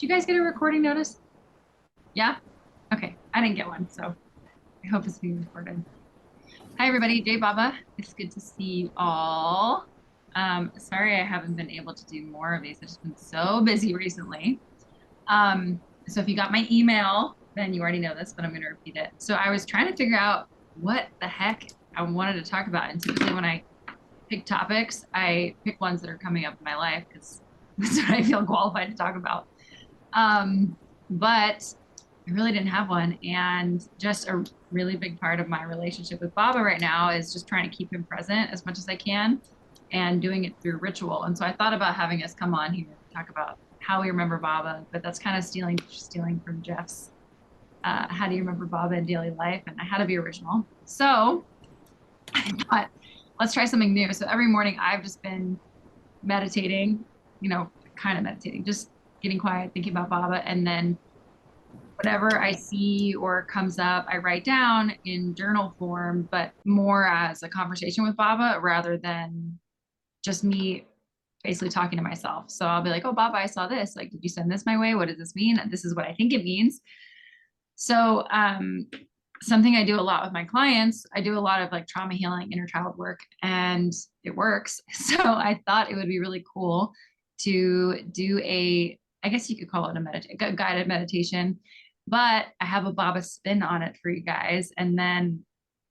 Did you guys get a recording notice? Yeah? Okay. I didn't get one, so I hope it's being recorded. Hi, everybody. Jay Baba. It's good to see you all. Sorry I haven't been able to do more of these. I've just been so busy recently. So if you got my email, then you already know this, but I'm going to repeat it. So I was trying to figure out what the heck I wanted to talk about. And typically when I pick topics, I pick ones that are coming up in my life because that's what I feel qualified to talk about. But I really didn't have one. And just a really big part of my relationship with Baba right now is just trying to keep him present as much as I can and doing it through ritual. And so I thought about having us come on here and talk about how we remember Baba, but that's kind of stealing from Jeff's how do you remember Baba in daily life? And I had to be original. So I thought, let's try something new. So every morning I've just been meditating, kind of meditating, just getting quiet, thinking about Baba, and then whatever I see or comes up, I write down in journal form, but more as a conversation with Baba rather than just me basically talking to myself. So I'll be like, oh, Baba, I saw this. Like, did you send this my way? What does this mean? This is what I think it means. So, something I do a lot with my clients, I do a lot of like trauma healing, inner child work, and it works. So I thought it would be really cool to do I guess you could call it a guided meditation, but I have a Baba spin on it for you guys. And then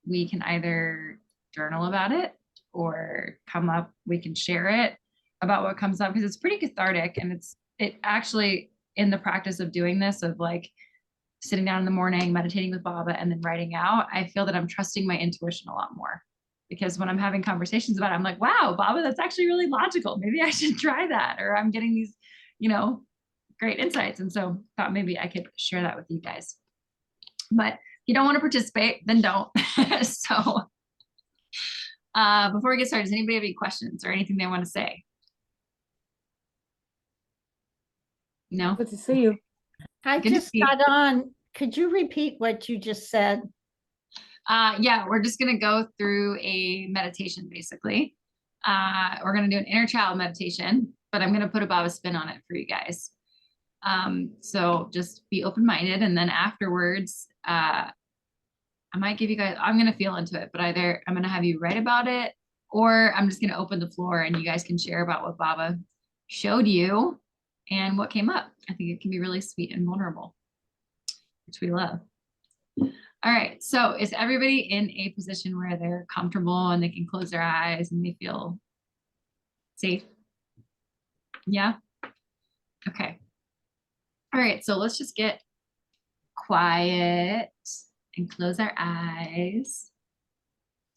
we can either journal about it or we can share it about what comes up because it's pretty cathartic. And it actually, in the practice of doing this, of like sitting down in the morning, meditating with Baba, and then writing out, I feel that I'm trusting my intuition a lot more. Because when I'm having conversations about it, I'm like, wow, Baba, that's actually really logical. Maybe I should try that. Or I'm getting these, great insights. And so thought maybe I could share that with you guys. But if you don't want to participate, then don't. So before we get started, does anybody have any questions or anything they want to say? No? Good to see you. I Good to just see you. got on. Could you repeat what you just said? Yeah, we're just going to go through a meditation basically. We're going to do an inner child meditation, but I'm going to put a Baba spin on it for you guys. So just be open-minded. And then afterwards, I might give you guys, I'm going to feel into it, but either I'm going to have you write about it or I'm just going to open the floor and you guys can share about what Baba showed you and what came up. I think it can be really sweet and vulnerable, which we love. All right. So is everybody in a position where they're comfortable and they can close their eyes and they feel safe? Yeah. Okay. All right. So let's just get quiet and close our eyes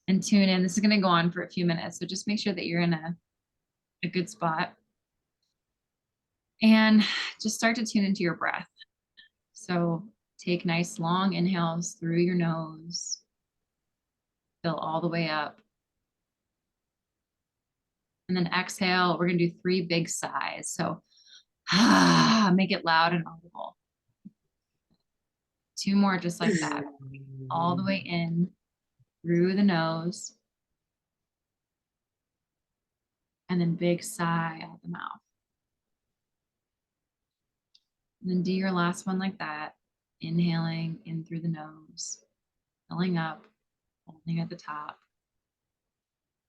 and tune in. This is going to go on for a few minutes. So just make sure that you're in a good spot and just start to tune into your breath. So take nice long inhales through your nose, fill all the way up. And then exhale, we're going to do 3 big sighs. So make it loud and audible. 2 more just like that, all the way in through the nose. And then big sigh out the mouth. And then do your last one like that. Inhaling in through the nose, filling up, holding at the top.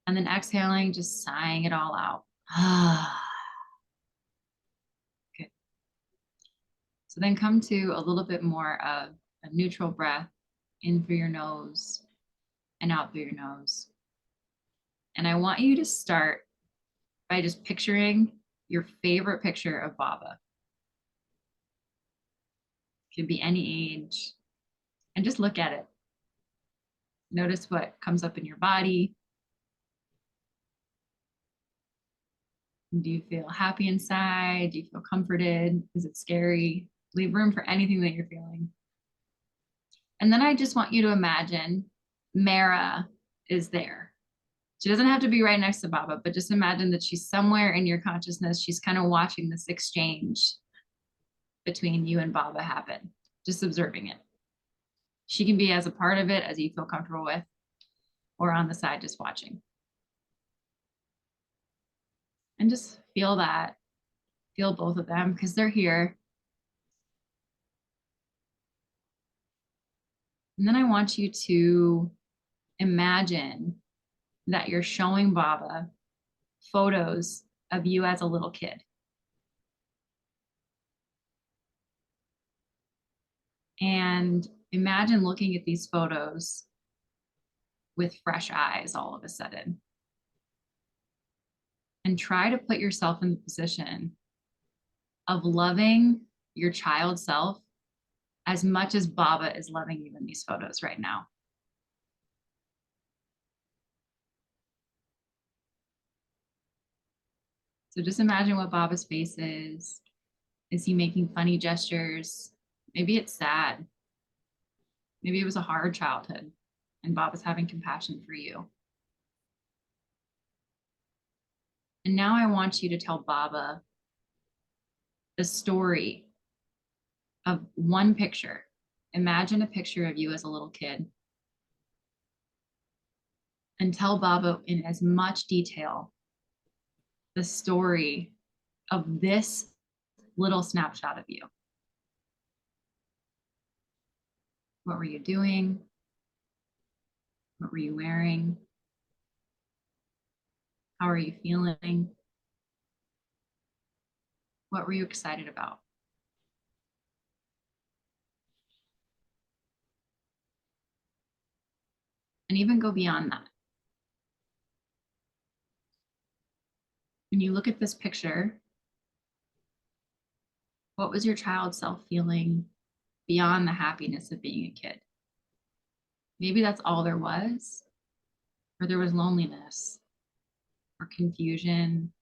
And then exhaling, just sighing it all out. Good. So then come to a little bit more of a neutral breath in through your nose and out through your nose. And I want you to start by just picturing your favorite picture of Baba. Could be any age. And just look at it. Notice what comes up in your body. Do you feel happy inside? Do you feel comforted? Is it scary? Leave room for anything that you're feeling. And then I just want you to imagine Mara is there. She doesn't have to be right next to Baba, but just imagine that she's somewhere in your consciousness. She's kind of watching this exchange between you and Baba happen, just observing it. She can be as a part of it as you feel comfortable with, or on the side just watching. And just feel that, feel both of them because they're here. And then I want you to imagine that you're showing Baba photos of you as a little kid. And imagine looking at these photos with fresh eyes all of a sudden. And try to put yourself in the position of loving your child self as much as Baba is loving you in these photos right now. So just imagine what Baba's face is. Is he making funny gestures? Maybe it's sad. Maybe it was a hard childhood and Baba's having compassion for you. And now I want you to tell Baba the story of one picture. Imagine a picture of you as a little kid and tell Baba in as much detail the story of this little snapshot of you. What were you doing? What were you wearing? How are you feeling? What were you excited about? And even go beyond that. When you look at this picture, what was your child self feeling beyond the happiness of being a kid? Maybe that's all there was, or there was loneliness or confusion.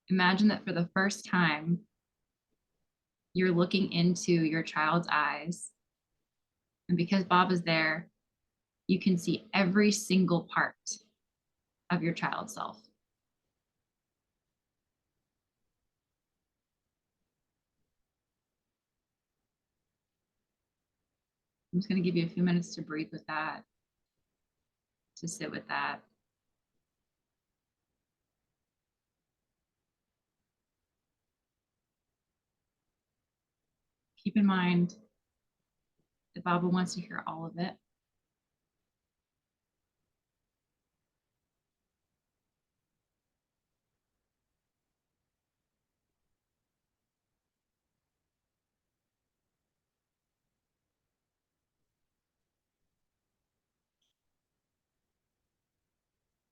Imagine that for the first time, you're looking into your child's eyes. And because Bob is there, you can see every single part of your child self. I'm just going to give you a few minutes to breathe with that, to sit with that. Keep in mind that Baba wants to hear all of it.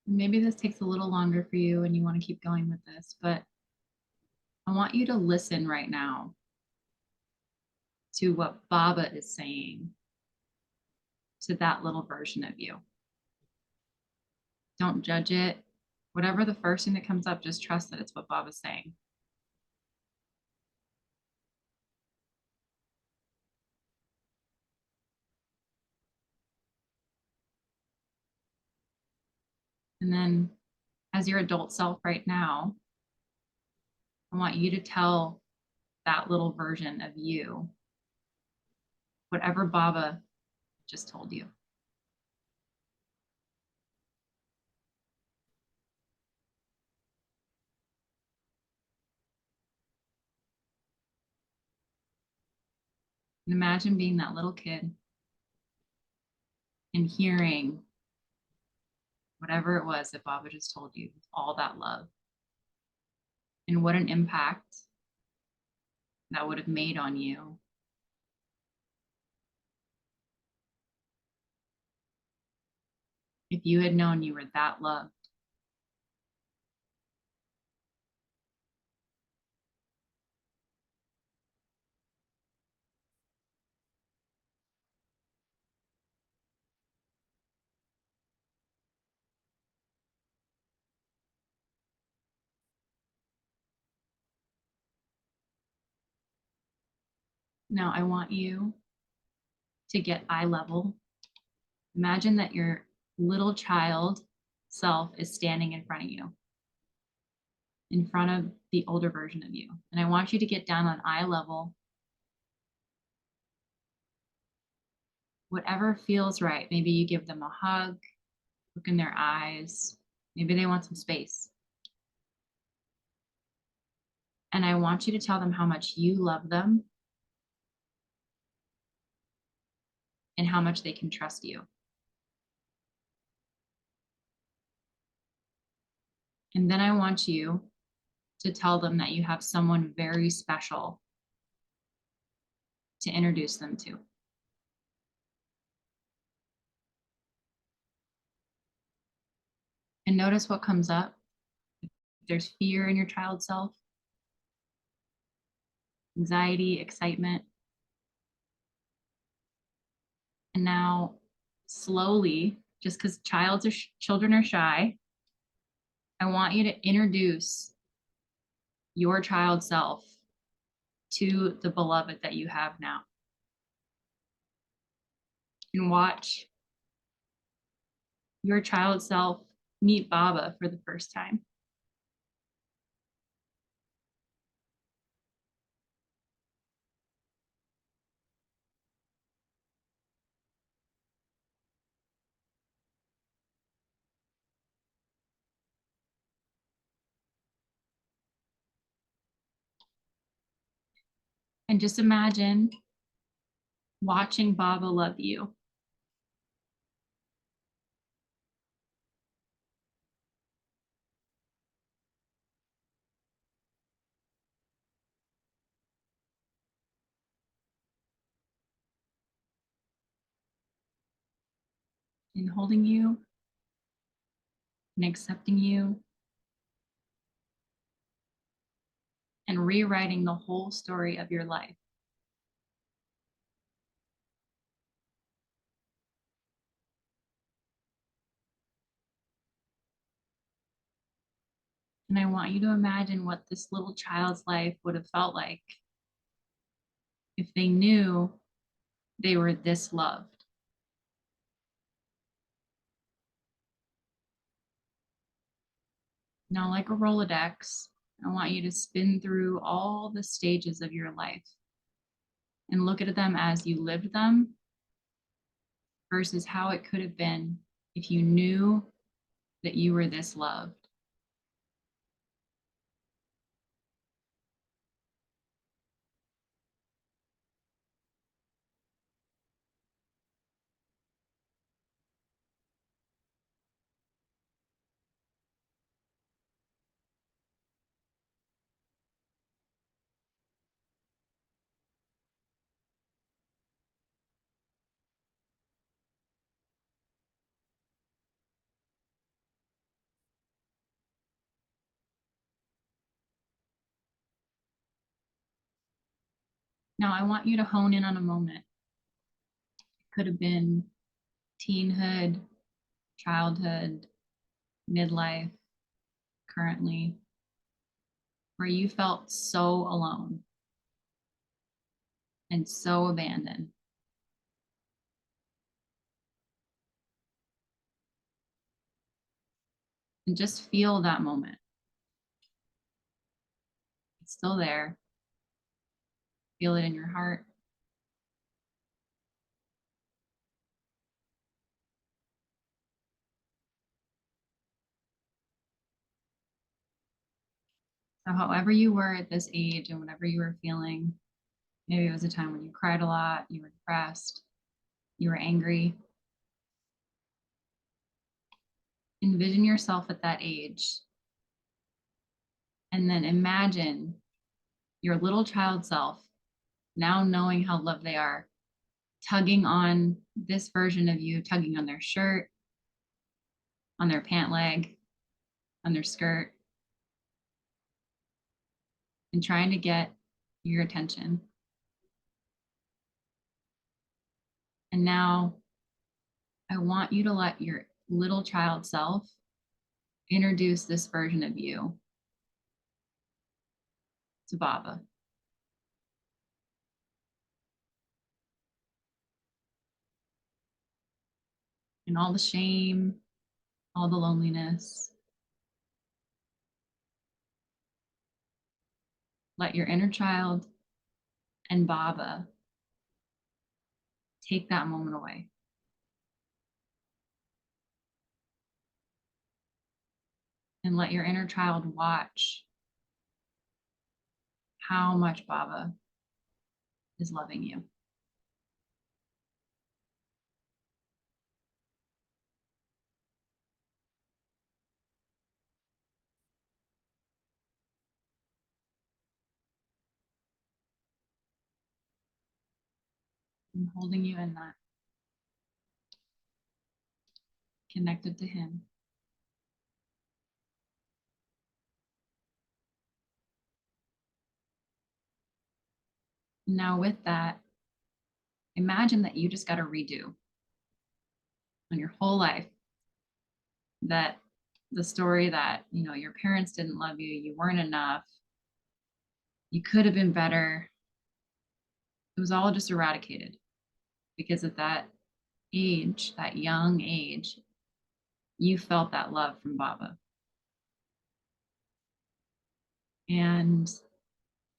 Maybe this takes a little longer for you and you want to keep going with this, but I want you to listen right now to what Baba is saying to that little version of you. Don't judge it. Whatever the first thing that comes up, just trust that it's what Baba's saying. And then as your adult self right now, I want you to tell that little version of you whatever Baba just told you. And imagine being that little kid and hearing whatever it was that Baba just told you, all that love. And what an impact that would have made on you if you had known you were that loved. Now I want you to get eye level. Imagine that your little child self is standing in front of you, in front of the older version of you. And I want you to get down on eye level. Whatever feels right. Maybe you give them a hug, look in their eyes. Maybe they want some space. And I want you to tell them how much you love them and how much they can trust you. And then I want you to tell them that you have someone very special to introduce them to. And notice what comes up. If there's fear in your child self, anxiety, excitement. And now, slowly, just because children are shy, I want you to introduce your child self to the beloved that you have now. And watch your child self meet Baba for the first time. And just imagine watching Baba love you. And holding you and accepting you and rewriting the whole story of your life. And I want you to imagine what this little child's life would have felt like if they knew they were this loved. Now, like a Rolodex, I want you to spin through all the stages of your life and look at them as you lived them versus how it could have been if you knew that you were this loved. Now, I want you to hone in on a moment. It could have been teenhood, childhood, midlife, currently, where you felt so alone and so abandoned. And just feel that moment. It's still there. Feel it in your heart. So, however you were at this age and whatever you were feeling, maybe it was a time when you cried a lot, you were depressed, you were angry. Envision yourself at that age. And then imagine your little child self, now knowing how loved they are, tugging on this version of you, tugging on their shirt, on their pant leg, on their skirt, and trying to get your attention. And now I want you to let your little child self introduce this version of you to Baba. And all the shame, all the loneliness. Let your inner child and Baba take that moment away. And let your inner child watch how much Baba is loving you. I'm holding you in that, connected to him. Now with that, imagine that you just got a redo on your whole life. That the story that, your parents didn't love you, you weren't enough, you could have been better. It was all just eradicated because at that age, that young age, you felt that love from Baba. And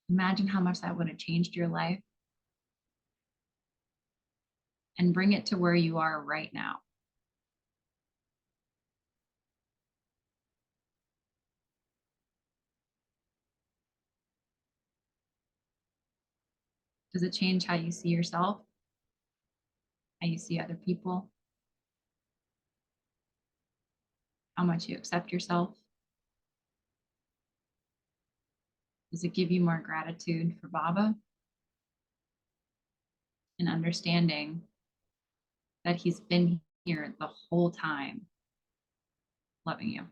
imagine how much that would have changed your life and bring it to where you are right now. Does it change how you see yourself, how you see other people, how much you accept yourself? Does it give you more gratitude for Baba and understanding that he's been here the whole time loving you?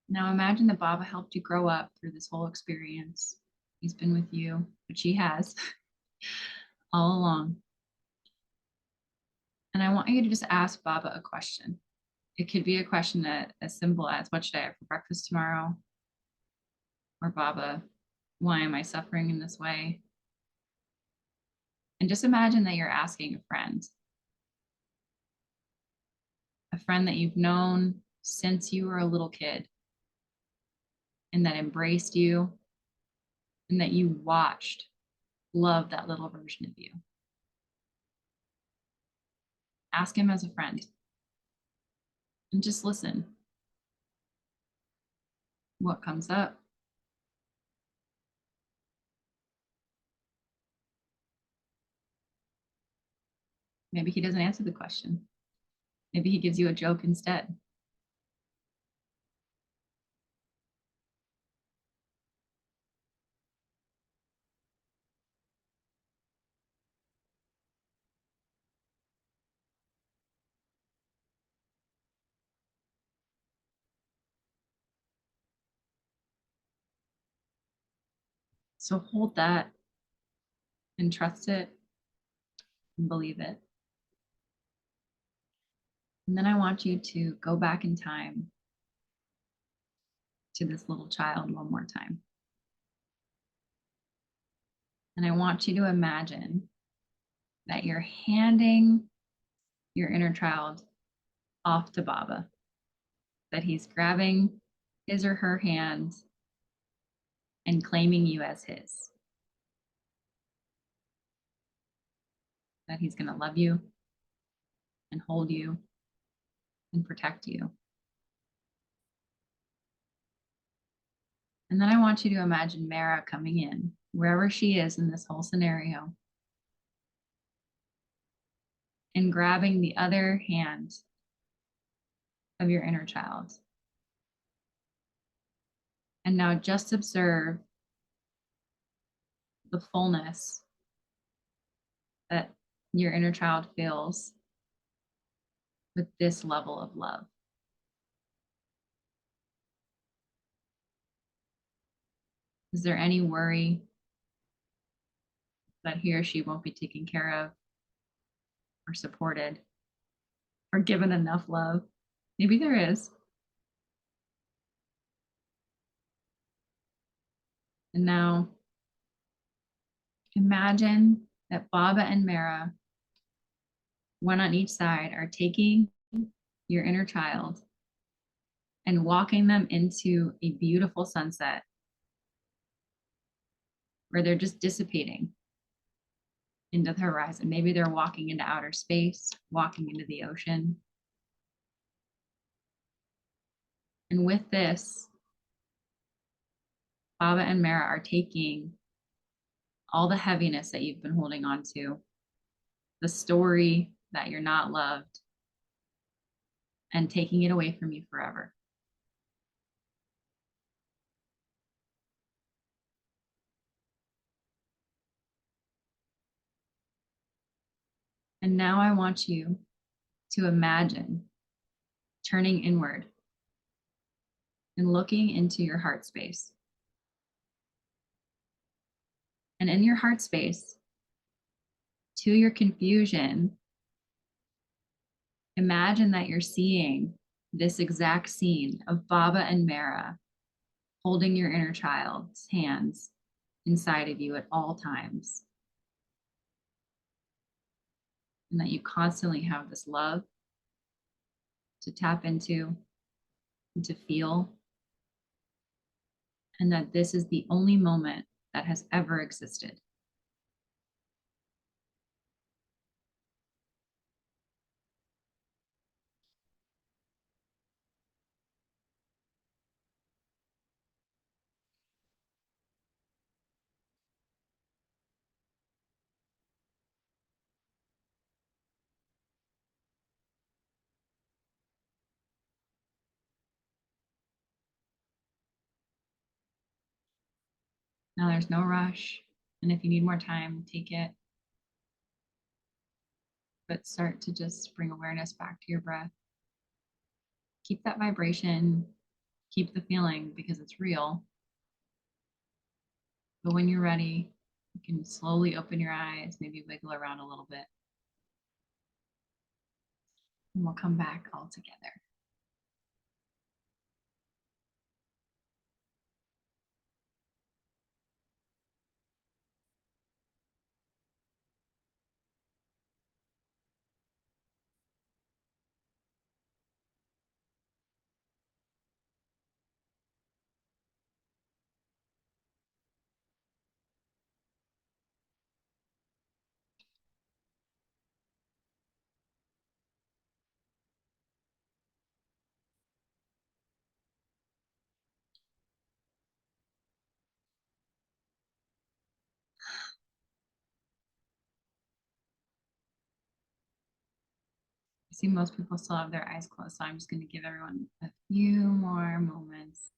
Now imagine that Baba helped you grow up through this whole experience. He's been with you, which he has all along. And I want you to just ask Baba a question. It could be a question that as simple as, what should I have for breakfast tomorrow? Or Baba, why am I suffering in this way? And just imagine that you're asking a friend that you've known since you were a little kid and that embraced you and that you watched love that little version of you. Ask him as a friend and just listen. What comes up? Maybe he doesn't answer the question. Maybe he gives you a joke instead. So hold that and trust it and believe it. And then I want you to go back in time to this little child one more time. And I want you to imagine that you're handing your inner child off to Baba, that he's grabbing his or her hand and claiming you as his, that he's going to love you and hold you and protect you. And then I want you to imagine Mara coming in, wherever she is in this whole scenario, and grabbing the other hand of your inner child. And now just observe the fullness that your inner child feels with this level of love. Is there any worry that he or she won't be taken care of or supported or given enough love? Maybe there is. And now imagine that Baba and Mara, one on each side, are taking your inner child and walking them into a beautiful sunset where they're just dissipating into the horizon. Maybe they're walking into outer space, walking into the ocean. And with this, Baba and Mara are taking all the heaviness that you've been holding on to, the story that you're not loved, and taking it away from you forever. And now I want you to imagine turning inward and looking into your heart space. And in your heart space, to your confusion, imagine that you're seeing this exact scene of Baba and Mara holding your inner child's hands inside of you at all times. And that you constantly have this love to tap into and to feel. And that this is the only moment that has ever existed. Now there's no rush. And if you need more time, take it. But start to just bring awareness back to your breath. Keep that vibration, keep the feeling because it's real. But when you're ready, you can slowly open your eyes, maybe wiggle around a little bit. And we'll come back all together. I see most people still have their eyes closed, so I'm just going to give everyone a few more moments.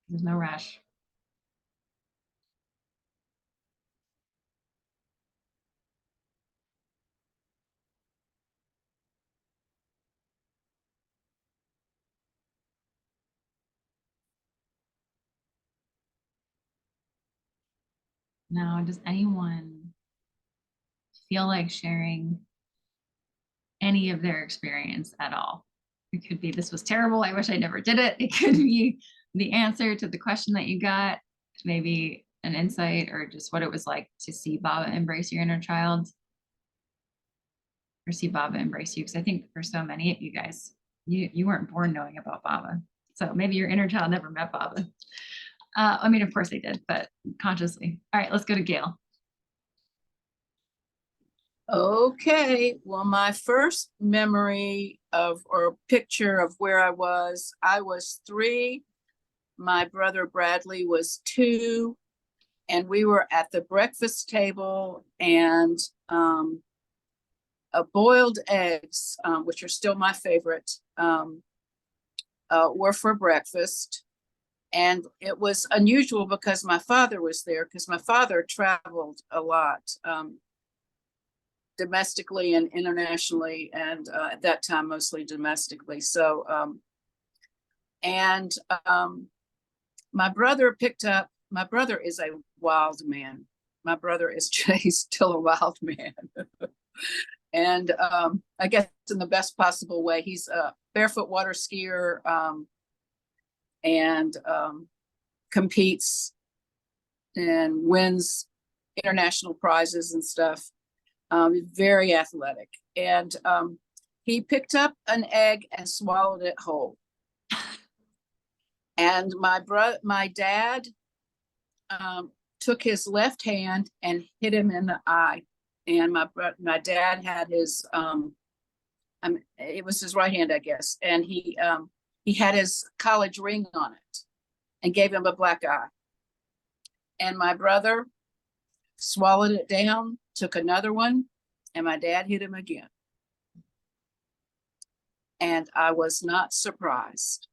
There's no rush. Now, does anyone feel like sharing any of their experience at all? It could be, this was terrible, I wish I never did it. It could be the answer to the question that you got, maybe an insight or just what it was like to see Baba embrace your inner child or see Baba embrace you. Because I think for so many of you guys, you weren't born knowing about Baba. So maybe your inner child never met Baba. I mean, of course they did, but consciously. All right, let's go to Gail. Okay, well, my first memory of or picture of where I was 3. My brother Bradley was 2, and we were at the breakfast table, and boiled eggs, which are still my favorite, were for breakfast. And it was unusual because my father was there, because my father traveled a lot, domestically and internationally, and at that time mostly domestically. So my brother is a wild man. My brother is he's still a wild man. And I guess in the best possible way. He's a barefoot water skier, and competes and wins international prizes and stuff. Very athletic. And he picked up an egg and swallowed it whole. And my dad took his left hand and hit him in the eye. And my dad had his it was his right hand, I guess, and he had his college ring on it and gave him a black eye. And my brother swallowed it down, took another one, and my dad hit him again. and I was not surprised.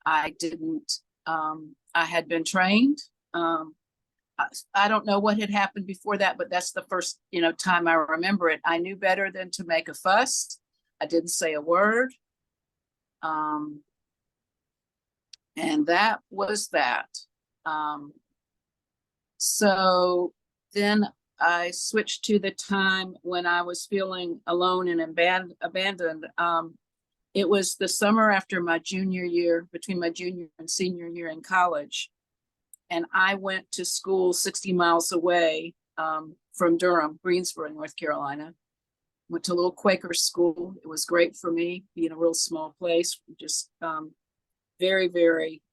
I didn't, I had been trained. I don't know what had happened before that, but that's the first, time I remember it. I knew better than to make a fuss. I didn't say a word. And that was that. So then I switched to the time when I was feeling alone and abandoned. It was the summer after my junior year, between my junior and senior year in college. And I went to school 60 miles away from Durham, Greensboro, North Carolina. Went to a little Quaker school. It was great for me, being a real small place, just very, very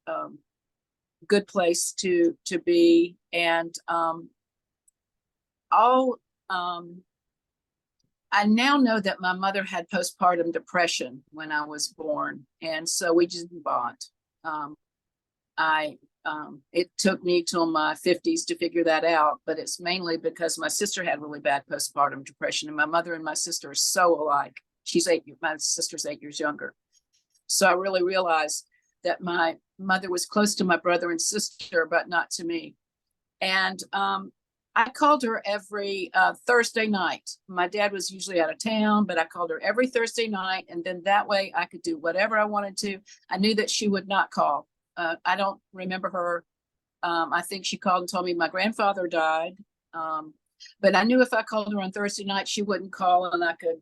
good place to be. And I now know that my mother had postpartum depression when I was born, and so we just bond. It took me till my 50s to figure that out, but it's mainly because my sister had really bad postpartum depression, and my mother and my sister are so alike. My sister's 8 years younger. So I really realized that my mother was close to my brother and sister, but not to me. And I called her every Thursday night. My dad was usually out of town, but I called her every Thursday night. And then that way I could do whatever I wanted to. I knew that she would not call. I don't remember her. I think she called and told me my grandfather died. But I knew if I called her on Thursday night, she wouldn't call, and I could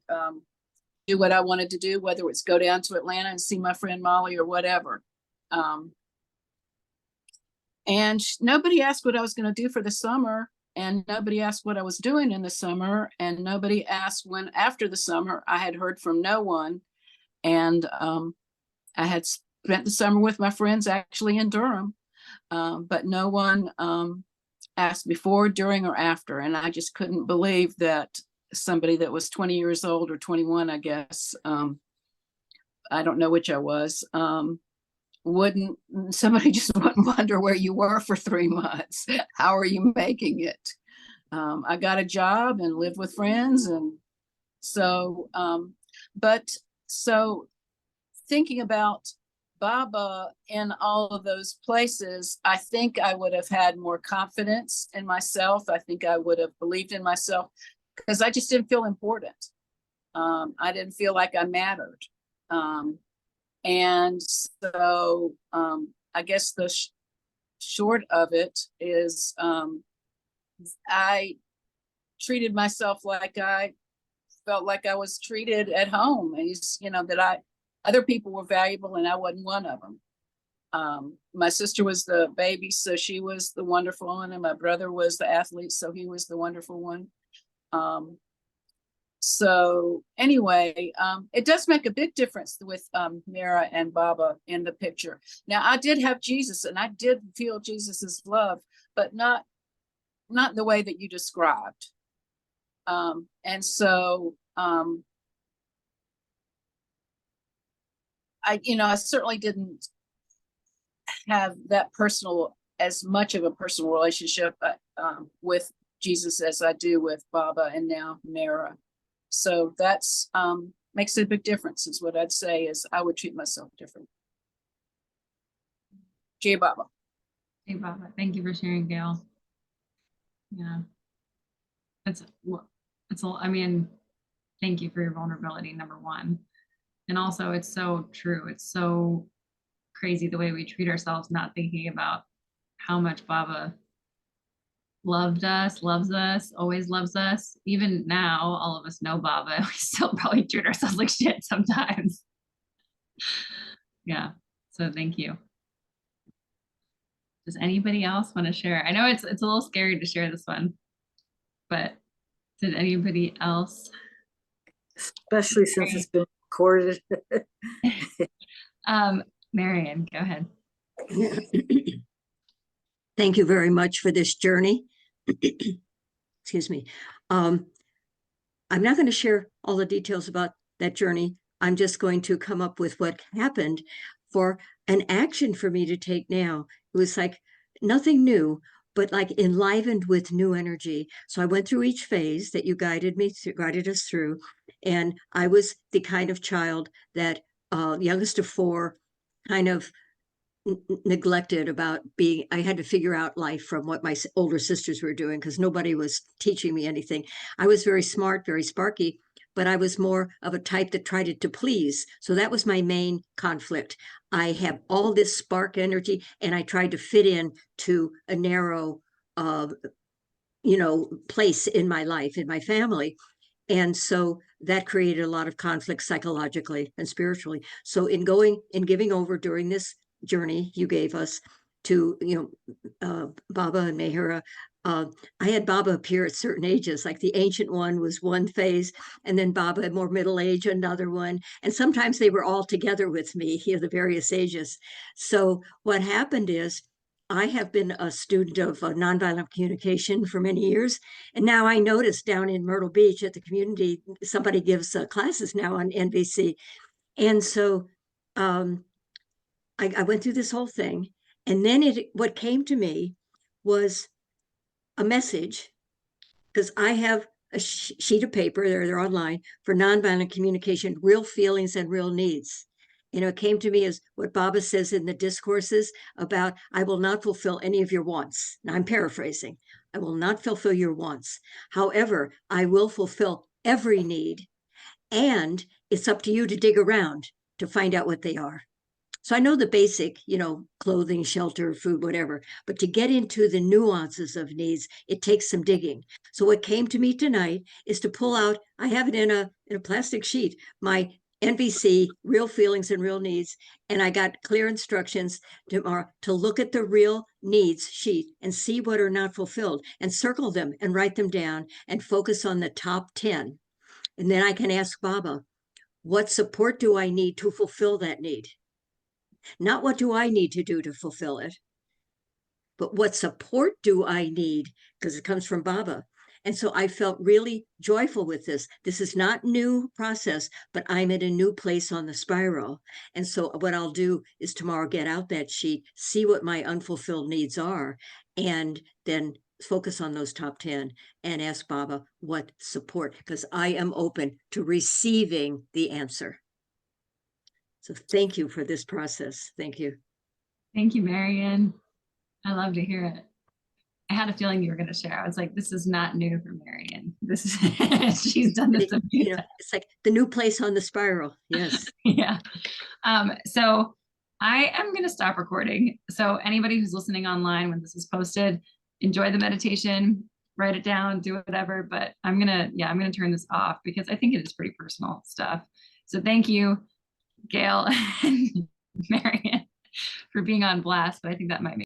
do what I wanted to do, whether it's go down to Atlanta and see my friend Molly or whatever. And nobody asked what I was going to do for the summer. And nobody asked what I was doing in the summer. And nobody asked when after the summer. I had heard from no one. And I had spent the summer with my friends actually in Durham. But no one asked before, during, or after. And I just couldn't believe that somebody that was 20 years old, or 21, I guess, I don't know which I was, somebody just wouldn't wonder where you were for 3 months. How are you making it? I got a job and lived with friends. And so, so thinking about Baba in all of those places, I think I would have had more confidence in myself. I think I would have believed in myself, because I just didn't feel important. I didn't feel like I mattered. And so I guess the short of it is I treated myself like I felt like I was treated at home. And, that other people were valuable and I wasn't one of them. My sister was the baby, so she was the wonderful one. And my brother was the athlete, so he was the wonderful one. So anyway, it does make a big difference with Mira and Baba in the picture. Now, I did have Jesus, and I did feel Jesus's love, but not the way that you described. And so I certainly didn't have that as much of a personal relationship with Jesus as I do with Baba and now Mira. So that's makes a big difference, is what I'd say. Is I would treat myself different. Jai Baba. Hey, Baba. Thank you for sharing, Gail. Yeah. I mean, thank you for your vulnerability, number one. And also, it's so true. It's so crazy the way we treat ourselves, not thinking about how much Baba loved us, loves us, always loves us. Even now, all of us know Baba. We still probably treat ourselves like shit sometimes. Yeah. So thank you. Does anybody else want to share? I know it's a little scary to share this one, but did anybody else? Especially since it's been recorded. Marion, go ahead. Thank you very much for this journey. Excuse me. I'm not going to share all the details about that journey. I'm just going to come up with what happened for an action for me to take now. It was like nothing new, but like enlivened with new energy. So I went through each phase that you guided us through. And I was the kind of child that, youngest of four, kind of neglected about being. I had to figure out life from what my older sisters were doing because nobody was teaching me anything. I was very smart, very sparky, but I was more of a type that tried to please. So that was my main conflict. I have all this spark energy and I tried to fit in to a narrow place in my life, in my family. And so that created a lot of conflict psychologically and spiritually. So in giving over during this journey you gave us to, Baba and Mehera, I had Baba appear at certain ages, like the ancient one was one phase, and then Baba at more middle age, another one. And sometimes they were all together with me, the various ages. So what happened is I have been a student of nonviolent communication for many years. And now I notice down in Myrtle Beach at the community, somebody gives classes now on NVC. And so I went through this whole thing. And then what came to me was a message, because I have a sheet of paper, they're online, for nonviolent communication, real feelings and real needs. It came to me as what Baba says in the discourses about, I will not fulfill any of your wants. Now I'm paraphrasing. I will not fulfill your wants. However, I will fulfill every need. And it's up to you to dig around to find out what they are. So I know the basic, clothing, shelter, food, whatever, but to get into the nuances of needs, it takes some digging. So what came to me tonight is to pull out, I have it in a plastic sheet, my NVC, real feelings and real needs. And I got clear instructions tomorrow to look at the real needs sheet and see what are not fulfilled and circle them and write them down and focus on the top 10. And then I can ask Baba, what support do I need to fulfill that need? Not what do I need to do to fulfill it, but what support do I need? Because it comes from Baba. And so I felt really joyful with this. This is not new process, but I'm at a new place on the spiral. And so what I'll do is tomorrow get out that sheet, see what my unfulfilled needs are, and then focus on those top 10 and ask Baba what support, because I am open to receiving the answer. So thank you for this process. Thank you. Thank you, Marian. I love to hear it. I had a feeling you were going to share. I was like, this is not new for Marian. This is, she's done this. It's like the new place on the spiral. Yes. Yeah. So I am going to stop recording. So anybody who's listening online when this is posted, enjoy the meditation, write it down, do whatever. But I'm going to turn this off because I think it is pretty personal stuff. So thank you, Gail and Marian, for being on blast. But I think that might make